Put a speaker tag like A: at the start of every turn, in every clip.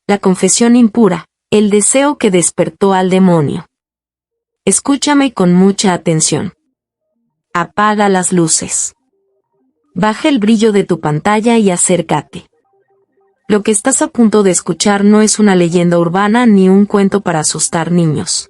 A: La confesión impura, el deseo que despertó al demonio. Escúchame con mucha atención. Apaga las luces. Baja el brillo de tu pantalla y acércate. Lo que estás a punto de escuchar no es una leyenda urbana ni un cuento para asustar niños.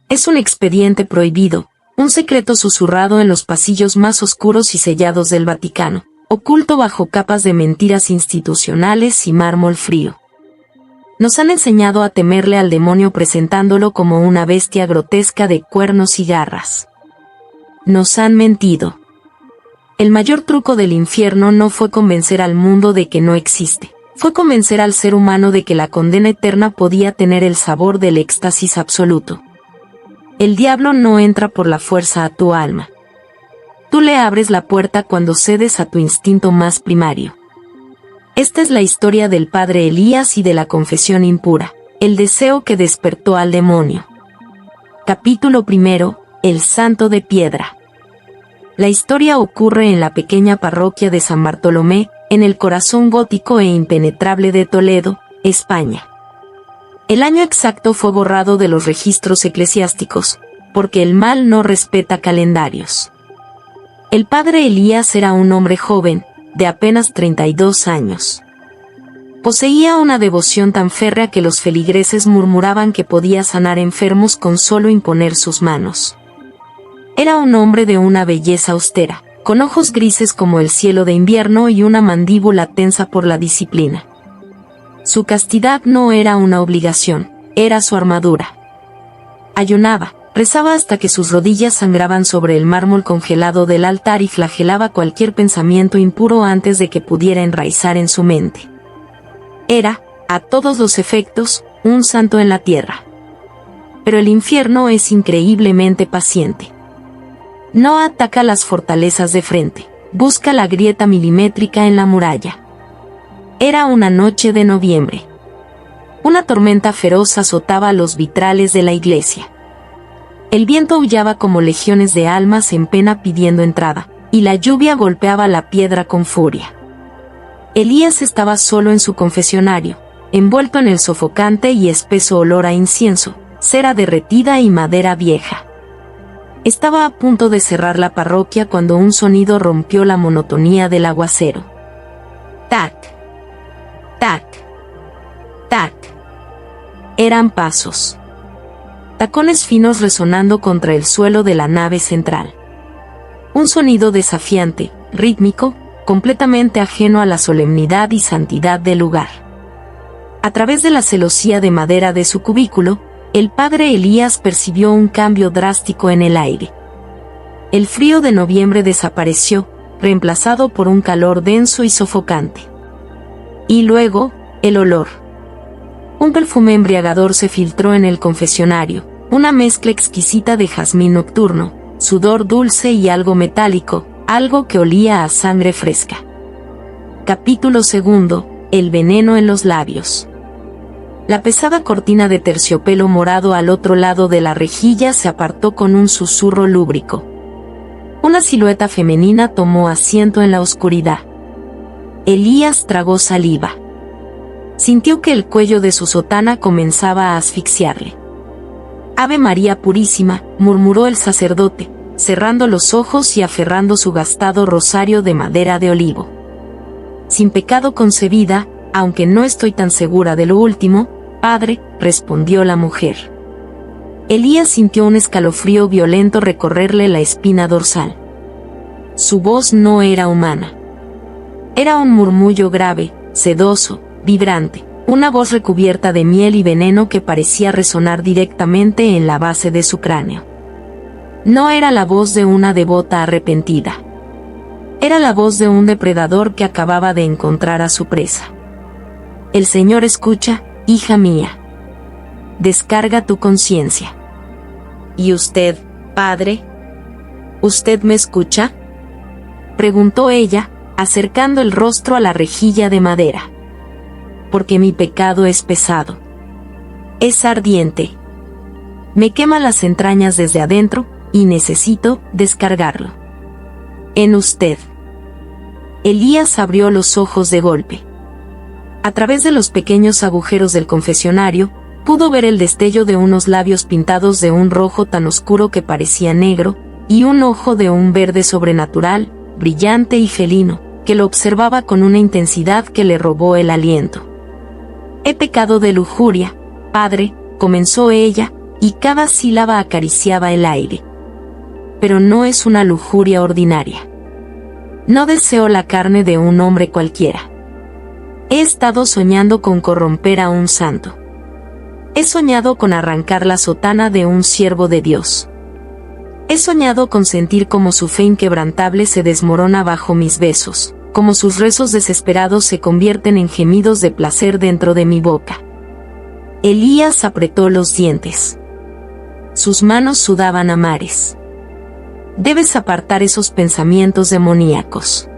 A: Es un expediente prohibido, un secreto susurrado en los pasillos más oscuros y sellados del Vaticano, oculto bajo capas de mentiras institucionales y mármol frío. Nos han enseñado a temerle al demonio presentándolo como una bestia grotesca de cuernos y garras. Nos han mentido. El mayor truco del infierno no fue convencer al mundo de que no existe, fue convencer al ser humano de que la condena eterna podía tener el sabor del éxtasis absoluto. El diablo no entra por la fuerza a tu alma. Tú le abres la puerta cuando cedes a tu instinto más primario. Esta es la historia del padre Elías y de la confesión impura, el deseo que despertó al demonio. Capítulo 1. El santo de piedra. La historia ocurre en la pequeña parroquia de San Bartolomé, en el corazón gótico e impenetrable de Toledo, España. El año exacto fue borrado de los registros eclesiásticos, porque el mal no respeta calendarios. El padre Elías era un hombre joven, de apenas 32 años. Poseía una devoción tan férrea que los feligreses murmuraban que podía sanar enfermos con solo imponer sus manos. Era un hombre de una belleza austera, con ojos grises como el cielo de invierno y una mandíbula tensa por la disciplina. Su castidad no era una obligación, era su armadura. Ayunaba, rezaba hasta que sus rodillas sangraban sobre el mármol congelado del altar y flagelaba cualquier pensamiento impuro antes de que pudiera enraizar en su mente. Era, a todos los efectos, un santo en la tierra. Pero el infierno es increíblemente paciente. No ataca las fortalezas de frente, busca la grieta milimétrica en la muralla. Era una noche de noviembre. Una tormenta feroz azotaba los vitrales de la iglesia. El viento aullaba como legiones de almas en pena pidiendo entrada, y la lluvia golpeaba la piedra con furia. Elías estaba solo en su confesionario, envuelto en el sofocante y espeso olor a incienso, cera derretida y madera vieja. Estaba a punto de cerrar la parroquia cuando un sonido rompió la monotonía del aguacero. Tac, tac, tac. Eran pasos. Tacones finos resonando contra el suelo de la nave central. Un sonido desafiante, rítmico, completamente ajeno a la solemnidad y santidad del lugar. A través de la celosía de madera de su cubículo, el padre Elías percibió un cambio drástico en el aire. El frío de noviembre desapareció, reemplazado por un calor denso y sofocante. Y luego, el olor. Un perfume embriagador se filtró en el confesionario, una mezcla exquisita de jazmín nocturno, sudor dulce y algo metálico, algo que olía a sangre fresca. Capítulo 2. El veneno en los labios. La pesada cortina de terciopelo morado al otro lado de la rejilla se apartó con un susurro lúbrico. Una silueta femenina tomó asiento en la oscuridad. Elías tragó saliva. Sintió que el cuello de su sotana comenzaba a asfixiarle. Ave María Purísima, murmuró el sacerdote, cerrando los ojos y aferrando su gastado rosario de madera de olivo. Sin pecado concebida, aunque no estoy tan segura de lo último, padre, respondió la mujer. Elías sintió un escalofrío violento recorrerle la espina dorsal. Su voz no era humana. Era un murmullo grave, sedoso, vibrante, una voz recubierta de miel y veneno que parecía resonar directamente en la base de su cráneo. No era la voz de una devota arrepentida. Era la voz de un depredador que acababa de encontrar a su presa. El Señor escucha, hija mía. Descarga tu conciencia. ¿Y usted, padre? ¿Usted me escucha?, preguntó ella, acercando el rostro a la rejilla de madera. Porque mi pecado es pesado. Es ardiente. Me quema las entrañas desde adentro, y necesito descargarlo. En usted. Elías abrió los ojos de golpe. A través de los pequeños agujeros del confesionario, pudo ver el destello de unos labios pintados de un rojo tan oscuro que parecía negro, y un ojo de un verde sobrenatural, brillante y felino, que lo observaba con una intensidad que le robó el aliento. «He pecado de lujuria, padre», comenzó ella, y cada sílaba acariciaba el aire. «Pero no es una lujuria ordinaria. No deseo la carne de un hombre cualquiera. He estado soñando con corromper a un santo. He soñado con arrancar la sotana de un siervo de Dios. He soñado con sentir cómo su fe inquebrantable se desmorona bajo mis besos, como sus rezos desesperados se convierten en gemidos de placer dentro de mi boca». Elías apretó los dientes. Sus manos sudaban a mares. «Debes apartar esos pensamientos demoníacos.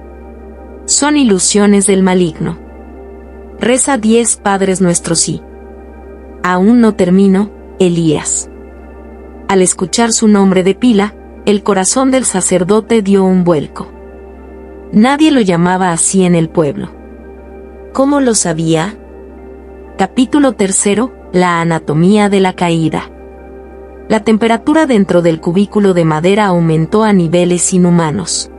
A: Son ilusiones del maligno. Reza 10 Padres Nuestros y...». «Aún no termino, Elías». Al escuchar su nombre de pila, el corazón del sacerdote dio un vuelco. Nadie lo llamaba así en el pueblo. ¿Cómo lo sabía? Capítulo 3. La anatomía de la caída. La temperatura dentro del cubículo de madera aumentó a niveles inhumanos.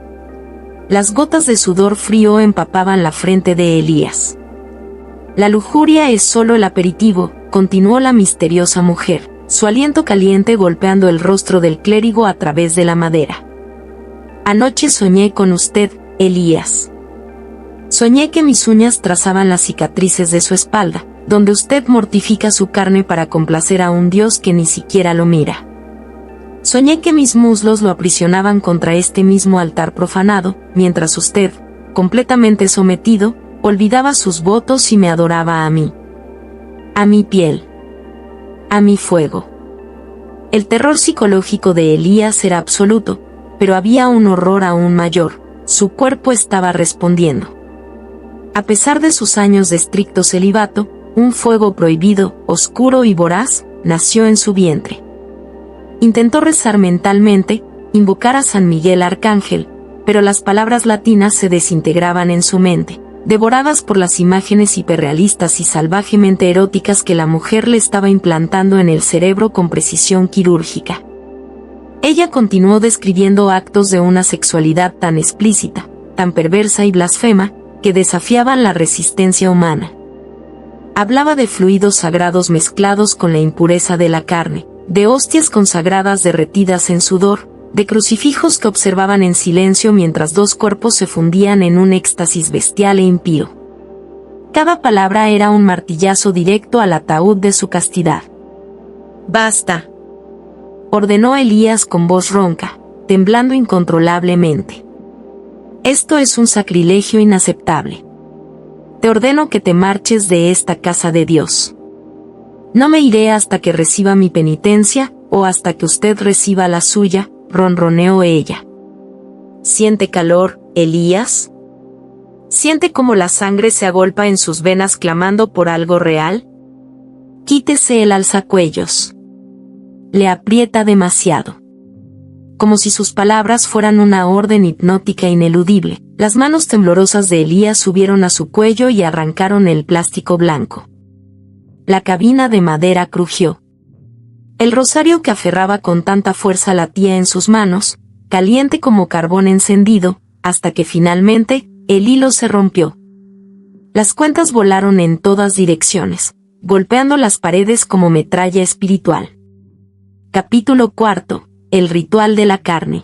A: Las gotas de sudor frío empapaban la frente de Elías. «La lujuria es solo el aperitivo», continuó la misteriosa mujer, su aliento caliente golpeando el rostro del clérigo a través de la madera. «Anoche soñé con usted, Elías. Soñé que mis uñas trazaban las cicatrices de su espalda, donde usted mortifica su carne para complacer a un Dios que ni siquiera lo mira. Soñé que mis muslos lo aprisionaban contra este mismo altar profanado, mientras usted, completamente sometido, olvidaba sus votos y me adoraba a mí. A mi piel. A mi fuego». El terror psicológico de Elías era absoluto, pero había un horror aún mayor: su cuerpo estaba respondiendo. A pesar de sus años de estricto celibato, un fuego prohibido, oscuro y voraz, nació en su vientre. Intentó rezar mentalmente, invocar a San Miguel Arcángel, pero las palabras latinas se desintegraban en su mente, devoradas por las imágenes hiperrealistas y salvajemente eróticas que la mujer le estaba implantando en el cerebro con precisión quirúrgica. Ella continuó describiendo actos de una sexualidad tan explícita, tan perversa y blasfema, que desafiaban la resistencia humana. Hablaba de fluidos sagrados mezclados con la impureza de la carne, de hostias consagradas derretidas en sudor, de crucifijos que observaban en silencio mientras dos cuerpos se fundían en un éxtasis bestial e impío. Cada palabra era un martillazo directo al ataúd de su castidad. «Basta», ordenó Elías con voz ronca, temblando incontrolablemente. «Esto es un sacrilegio inaceptable. Te ordeno que te marches de esta casa de Dios. No me iré hasta que reciba mi penitencia, o hasta que usted reciba la suya», ronroneó ella. «¿Siente calor, Elías? ¿Siente cómo la sangre se agolpa en sus venas clamando por algo real? Quítese el alzacuellos. Le aprieta demasiado». Como si sus palabras fueran una orden hipnótica ineludible, las manos temblorosas de Elías subieron a su cuello y arrancaron el plástico blanco. La cabina de madera crujió. El rosario que aferraba con tanta fuerza latía en sus manos, caliente como carbón encendido, hasta que finalmente, el hilo se rompió. Las cuentas volaron en todas direcciones, golpeando las paredes como metralla espiritual. Capítulo 4. El ritual de la carne.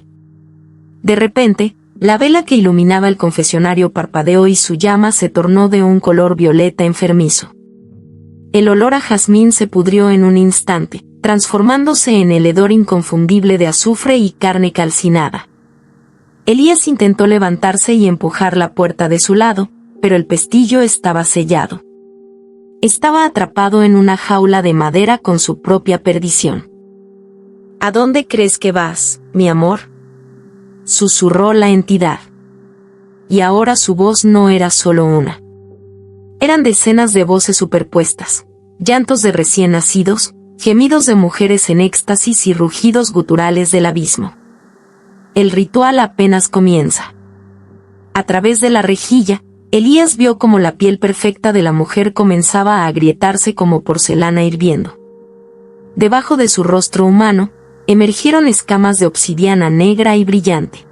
A: De repente, la vela que iluminaba el confesionario parpadeó y su llama se tornó de un color violeta enfermizo. El olor a jazmín se pudrió en un instante, transformándose en el hedor inconfundible de azufre y carne calcinada. Elías intentó levantarse y empujar la puerta de su lado, pero el pestillo estaba sellado. Estaba atrapado en una jaula de madera con su propia perdición. «¿A dónde crees que vas, mi amor?», susurró la entidad. Y ahora su voz no era solo una. Eran decenas de voces superpuestas, llantos de recién nacidos, gemidos de mujeres en éxtasis y rugidos guturales del abismo. El ritual apenas comienza. A través de la rejilla, Elías vio cómo la piel perfecta de la mujer comenzaba a agrietarse como porcelana hirviendo. Debajo de su rostro humano, emergieron escamas de obsidiana negra y brillante.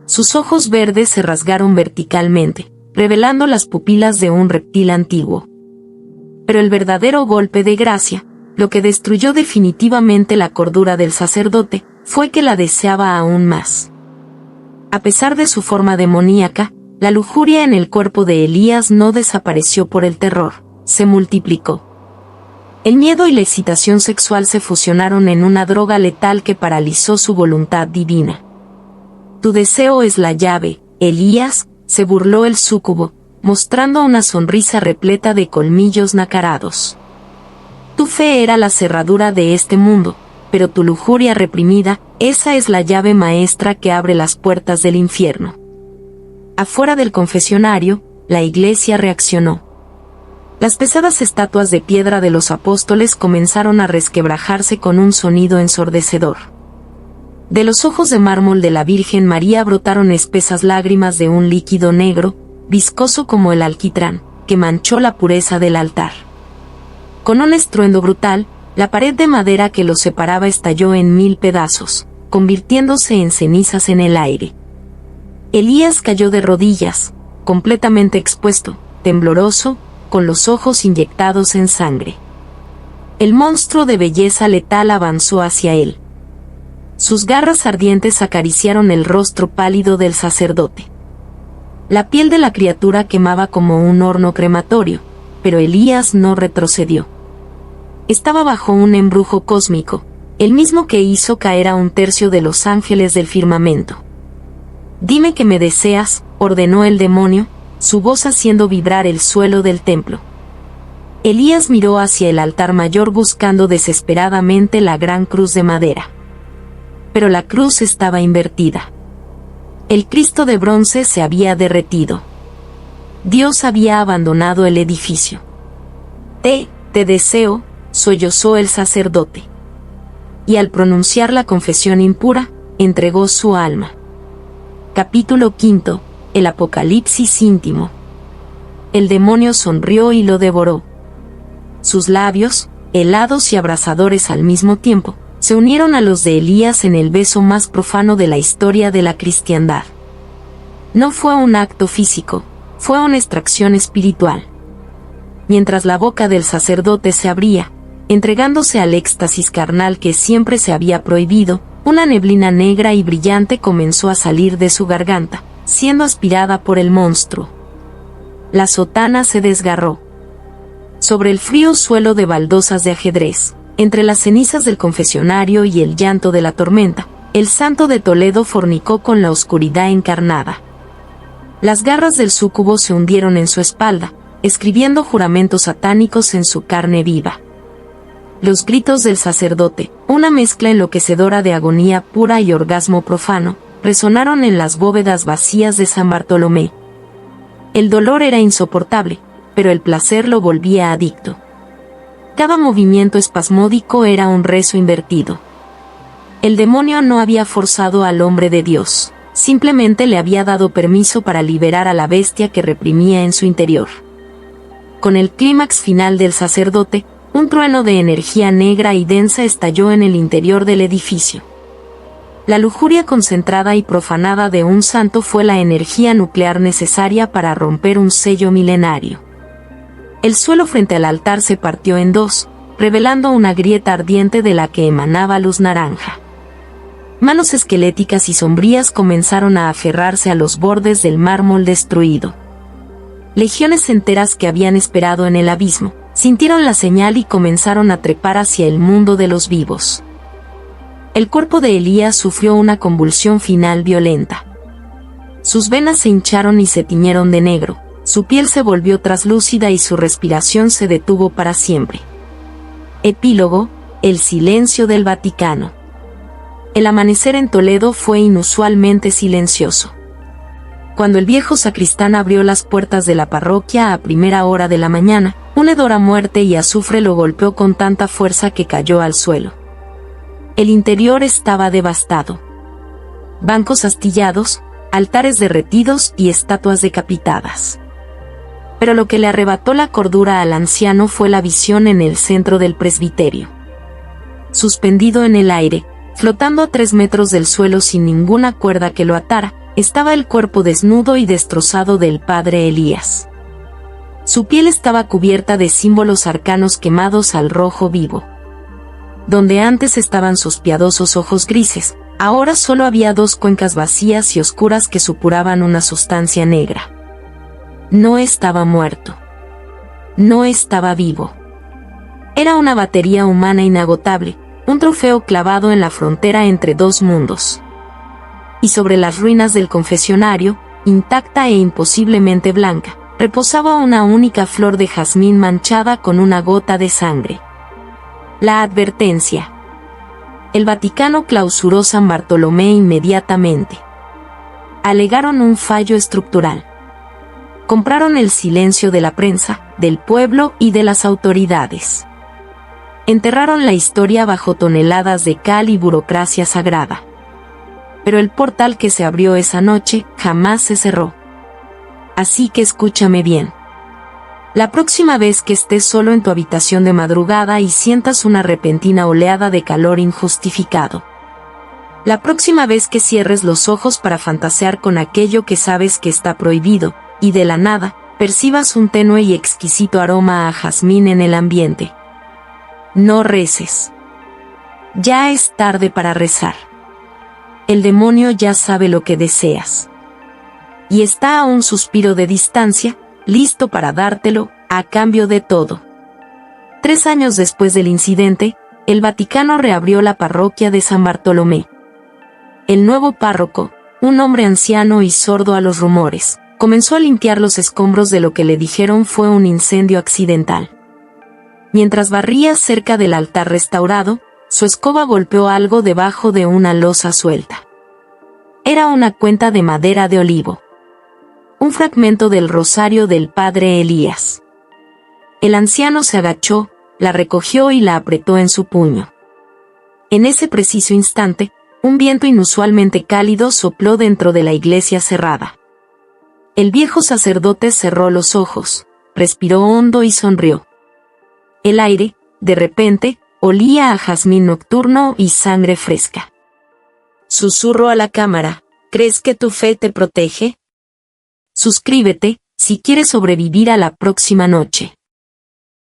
A: Sus ojos verdes se rasgaron verticalmente, revelando las pupilas de un reptil antiguo. Pero el verdadero golpe de gracia, lo que destruyó definitivamente la cordura del sacerdote, fue que la deseaba aún más. A pesar de su forma demoníaca, la lujuria en el cuerpo de Elías no desapareció por el terror, se multiplicó. El miedo y la excitación sexual se fusionaron en una droga letal que paralizó su voluntad divina. Tu deseo es la llave, Elías, se burló el súcubo, mostrando una sonrisa repleta de colmillos nacarados. Tu fe era la cerradura de este mundo, pero tu lujuria reprimida, esa es la llave maestra que abre las puertas del infierno. Afuera del confesionario, la iglesia reaccionó. Las pesadas estatuas de piedra de los apóstoles comenzaron a resquebrajarse con un sonido ensordecedor. De los ojos de mármol de la Virgen María brotaron espesas lágrimas de un líquido negro, viscoso como el alquitrán, que manchó la pureza del altar. Con un estruendo brutal, la pared de madera que los separaba estalló en 1000 pedazos, convirtiéndose en cenizas en el aire. Elías cayó de rodillas, completamente expuesto, tembloroso, con los ojos inyectados en sangre. El monstruo de belleza letal avanzó hacia él. Sus garras ardientes acariciaron el rostro pálido del sacerdote. La piel de la criatura quemaba como un horno crematorio, pero Elías no retrocedió. Estaba bajo un embrujo cósmico, el mismo que hizo caer a 1/3 de los ángeles del firmamento. Dime que me deseas, ordenó el demonio, su voz haciendo vibrar el suelo del templo. Elías miró hacia el altar mayor buscando desesperadamente la gran cruz de madera. Pero la cruz estaba invertida. El Cristo de bronce se había derretido. Dios había abandonado el edificio. Te deseo, sollozó el sacerdote. Y al pronunciar la confesión impura, entregó su alma. Capítulo 5. El Apocalipsis íntimo. El demonio sonrió y lo devoró. Sus labios, helados y abrasadores al mismo tiempo, se unieron a los de Elías en el beso más profano de la historia de la cristiandad. No fue un acto físico, fue una extracción espiritual. Mientras la boca del sacerdote se abría, entregándose al éxtasis carnal que siempre se había prohibido, una neblina negra y brillante comenzó a salir de su garganta, siendo aspirada por el monstruo. La sotana se desgarró. Sobre el frío suelo de baldosas de ajedrez, entre las cenizas del confesionario y el llanto de la tormenta, el santo de Toledo fornicó con la oscuridad encarnada. Las garras del súcubo se hundieron en su espalda, escribiendo juramentos satánicos en su carne viva. Los gritos del sacerdote, una mezcla enloquecedora de agonía pura y orgasmo profano, resonaron en las bóvedas vacías de San Bartolomé. El dolor era insoportable, pero el placer lo volvía adicto. Cada movimiento espasmódico era un rezo invertido. El demonio no había forzado al hombre de Dios, simplemente le había dado permiso para liberar a la bestia que reprimía en su interior. Con el clímax final del sacerdote, un trueno de energía negra y densa estalló en el interior del edificio. La lujuria concentrada y profanada de un santo fue la energía nuclear necesaria para romper un sello milenario. El suelo frente al altar se partió en dos, revelando una grieta ardiente de la que emanaba luz naranja. Manos esqueléticas y sombrías comenzaron a aferrarse a los bordes del mármol destruido. Legiones enteras que habían esperado en el abismo, sintieron la señal y comenzaron a trepar hacia el mundo de los vivos. El cuerpo de Elías sufrió una convulsión final violenta. Sus venas se hincharon y se tiñeron de negro, su piel se volvió traslúcida y su respiración se detuvo para siempre. Epílogo: el silencio del Vaticano. El amanecer en Toledo fue inusualmente silencioso. Cuando el viejo sacristán abrió las puertas de la parroquia a primera hora de la mañana, un hedor a muerte y azufre lo golpeó con tanta fuerza que cayó al suelo. El interior estaba devastado. Bancos astillados, altares derretidos y estatuas decapitadas. Pero lo que le arrebató la cordura al anciano fue la visión en el centro del presbiterio. Suspendido en el aire, flotando a 3 metros del suelo sin ninguna cuerda que lo atara, estaba el cuerpo desnudo y destrozado del padre Elías. Su piel estaba cubierta de símbolos arcanos quemados al rojo vivo. Donde antes estaban sus piadosos ojos grises, ahora solo había 2 cuencas vacías y oscuras que supuraban una sustancia negra. No estaba muerto. No estaba vivo. Era una batería humana inagotable, un trofeo clavado en la frontera entre 2 mundos. Y sobre las ruinas del confesionario, intacta e imposiblemente blanca, reposaba una única flor de jazmín manchada con una gota de sangre. La advertencia. El Vaticano clausuró San Bartolomé inmediatamente. Alegaron un fallo estructural. Compraron el silencio de la prensa, del pueblo y de las autoridades. Enterraron la historia bajo toneladas de cal y burocracia sagrada. Pero el portal que se abrió esa noche jamás se cerró. Así que escúchame bien. La próxima vez que estés solo en tu habitación de madrugada y sientas una repentina oleada de calor injustificado. La próxima vez que cierres los ojos para fantasear con aquello que sabes que está prohibido, y de la nada, percibas un tenue y exquisito aroma a jazmín en el ambiente. No reces. Ya es tarde para rezar. El demonio ya sabe lo que deseas. Y está a un suspiro de distancia, listo para dártelo, a cambio de todo. 3 años después del incidente, el Vaticano reabrió la parroquia de San Bartolomé. El nuevo párroco, un hombre anciano y sordo a los rumores, comenzó a limpiar los escombros de lo que le dijeron fue un incendio accidental. Mientras barría cerca del altar restaurado, su escoba golpeó algo debajo de una losa suelta. Era una cuenta de madera de olivo. Un fragmento del rosario del padre Elías. El anciano se agachó, la recogió y la apretó en su puño. En ese preciso instante, un viento inusualmente cálido sopló dentro de la iglesia cerrada. El viejo sacerdote cerró los ojos, respiró hondo y sonrió. El aire, de repente, olía a jazmín nocturno y sangre fresca. Susurró a la cámara, ¿crees que tu fe te protege? Suscríbete, si quieres sobrevivir a la próxima noche.